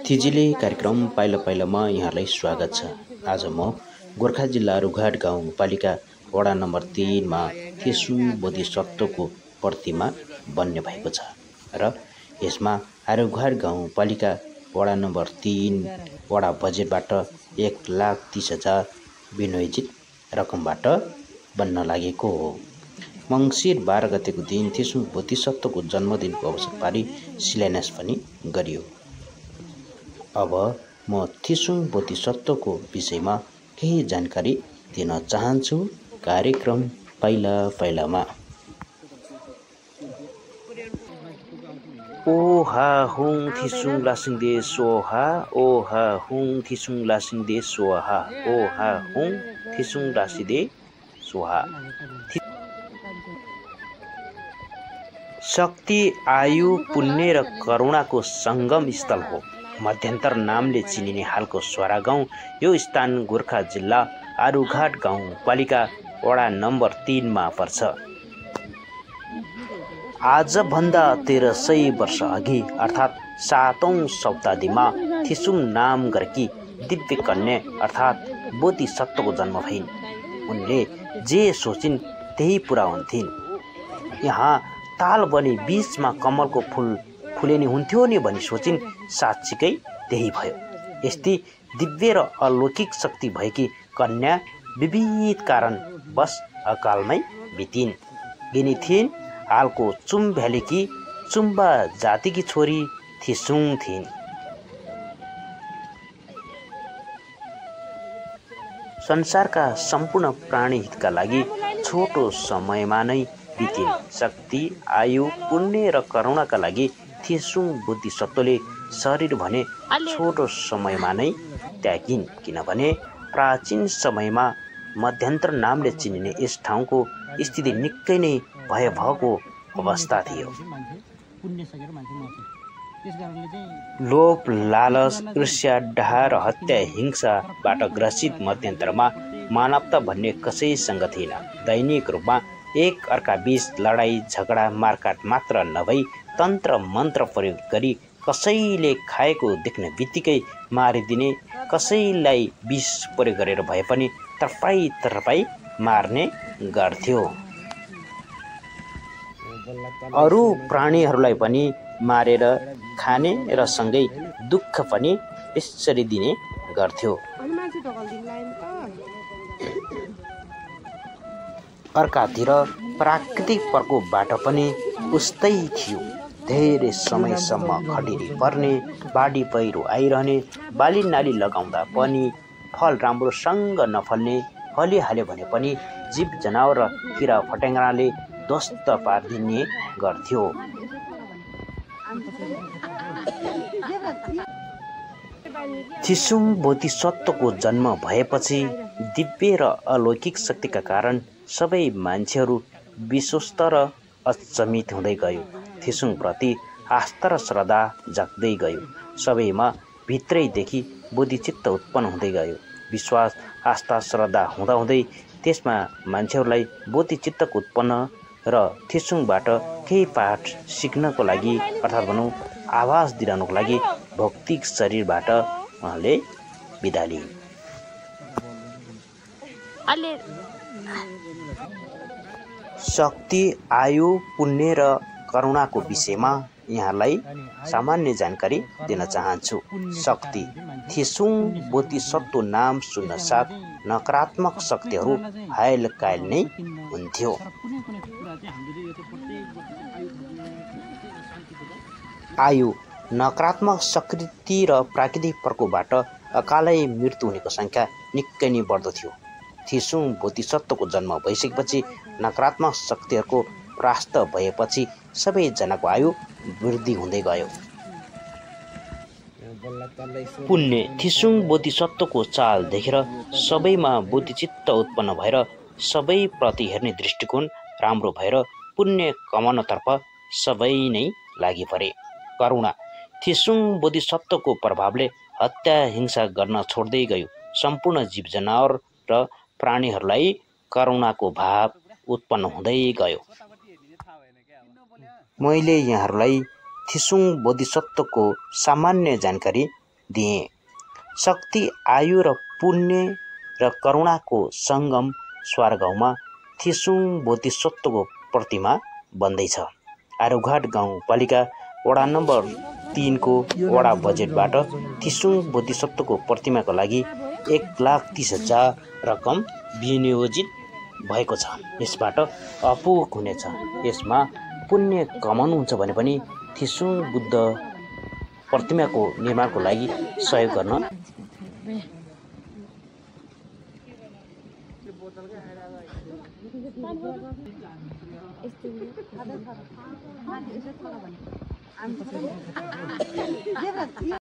थिजिले कार्यक्रम पाइला पाइलामा यहाँलाई स्वागत छ। आज म गोर्खा जिल्ला रुघाट गाउँपालिका वडा नम्बर 3 मा थिसुङ बोधिसत्वको प्रतिमा बन्ने भएको छ र यसमा रुघाट गाउँपालिका वडा नम्बर 3 वडा बजेटबाट 1,30,000 विनियोजित रकमबाट बन्न लागेको हो। मङ्सिर 12 गतेको दिन थिसुङ बोधिसत्वको जन्मदिनको अवसर पारी शिलान्यास पनि गरियो। अब म थिसुङ बोधिसत्वको विषयमा केही जानकारी दिन चाहन्छु। कार्यक्रम पाइला पाइलामा ओ हा हुङ थिसुङ लासिङदे सोहा, ओ हा हुङ थिसुङ लासिङदे सोहा, ओ हा हुङ थिसुङ लासिदे सोहा। शक्ति, आयु, पुण्य र करुणाको सङ्गम स्थल हो। मध्यन्तर नामले चिनिने हालको स्वरा गाउँ यो स्थान गोर्खा जिल्ला आरुघाट गाउँपालिका वडा नम्बर 3 मा पर्छ। आजभन्दा 1300 वर्ष अघि अर्थात् 7औं शताब्दीमा थिसुङ नाम गरेकी दिव्य कन्या अर्थात् बोधिसत्वको जन्म भइन्। उनले जे सोचिन् त्यही पुरा हुन्थिन्। यहाँ ताल बनी बीचमा कमलको फुल फुलेनी हुन्थ्यो नि भनी सोचिन्, साँच्चीकै त्यही भयो। यस्ती दिव्य र अलौकिक शक्ति भएकी कन्या विविध कारण बस अकालमै बितिन्। यिनी थिइन् हालको चुम भ्यालीकी चुम्बा जातिकी छोरी थिसुङ थिइन्। संसारका सम्पूर्ण प्राणी हितका लागि छोटो समयमा नै बितिन्। शक्ति, आयु, पुण्य र करुणाका लागि थिसुङ बोधिसत्वले शरीर भने छोटो समयमा नै त्यागिन्। किनभने प्राचीन समयमा मध्यन्तर नामले चिनिने यस ठाउँको स्थिति निकै नै भयावहको अवस्था थियो। लोभ, लालच, ईर्ष्या, डाह र हत्या हिंसाबाट ग्रसित मध्यन्तरमा मानवता भन्ने कसैसँग थिएन। दैनिक रूपमा एक अर्का बीच लडाई झगडा मारकाट मात्र नभई तन्त्र मन्त्र प्रयोग गरी कसैले खाएको देख्ने बित्तिकै मारिदिने, कसैलाई विष प्रयोग गरेर भए पनि तरपाई मार्ने गर्थ्यो। अरू प्राणीहरूलाई पनि मारेर खाने र सँगै दुःख पनि यसरी दिने गर्थ्यो। अर्कातिर प्राकृतिक प्रकोपबाट पनि उस्तै थियो। धेरै समयसम्म खडेरी पर्ने, बाढी पहिरो आइरहने, बाली नाली लगाउँदा पनि फल राम्रोसँग नफल्ने, फलिहाल्यो भने पनि जीव जनावर र किरा फट्याङ्ग्राले ध्वस्त पारिदिने गर्थ्यो। थिसुङ बोधिसत्वको जन्म भएपछि दिव्य र अलौकिक शक्तिका कारण सबै मान्छेहरू विश्वस्त र अचम्मित हुँदै गयो। थिसुङप्रति आस्था र श्रद्धा जाग्दै गयो। सबैमा भित्रैदेखि बोधिचित्त उत्पन्न हुँदै गयो। विश्वास, आस्था, श्रद्धा हुँदाहुँदै त्यसमा मान्छेहरूलाई बोधिचित्तको उत्पन्न र थिसुङबाट केही पाठ सिक्नको लागि अर्थात् भनौँ आवाज दिलाउनको लागि भौतिक शरीरबाट उहाँले बिदा लिइन्। शक्ति, आयु, पुण्य र करुणाको विषयमा यहाँलाई सामान्य जानकारी दिन चाहन्छु। शक्ति, थिसुङ बोधिसत्व नाम सुन्न साथ नकारात्मक शक्तिहरू हायल कायल नै हुन्थ्यो। आयु, नकारात्मक संस्कृति र प्राकृतिक प्रकोपबाट अकालै मृत्यु हुनेको सङ्ख्या निकै नै बढ्दो थियो। थिसुङ बोधिसत्वको जन्म भइसकेपछि नकारात्मक शक्तिहरूको परास्त भएपछि सबैजनाको आयु वृद्धि हुँदै गयो। पुण्य, थिसुङ बोधिसत्वको चाल देखेर सबैमा बोधिचित्त उत्पन्न भएर सबैप्रति हेर्ने दृष्टिकोण राम्रो भएर पुण्य कमाउनतर्फ सबै नै लागि परे। करुणा, थिसुङ बोधिसत्वको प्रभावले हत्या हिंसा गर्न छोड्दै गयो। सम्पूर्ण जीव जनावर र प्राणीहरूलाई करुणाको भाव उत्पन्न हुँदै गयो। मैले यहाँहरूलाई थिसुङ बोधिसत्वको सामान्य जानकारी दिए। शक्ति, आयु र पुण्य र करुणाको सङ्गम स्वारगाउँमा थिसुङ बोधिसत्वको प्रतिमा बन्दैछ। आरुघाट गाउँपालिका वडा नम्बर 3 को वडा बजेटबाट थिसुङ बोधिसत्वको प्रतिमाको लागि 1,30,000 रकम विनियोजित भएको छ। यसबाट अपुग हुनेछ। यसमा पुण्य कमाउनुहुन्छ भने पनि थिसुङ बुद्ध प्रतिमाको निर्माणको लागि सहयोग गर्न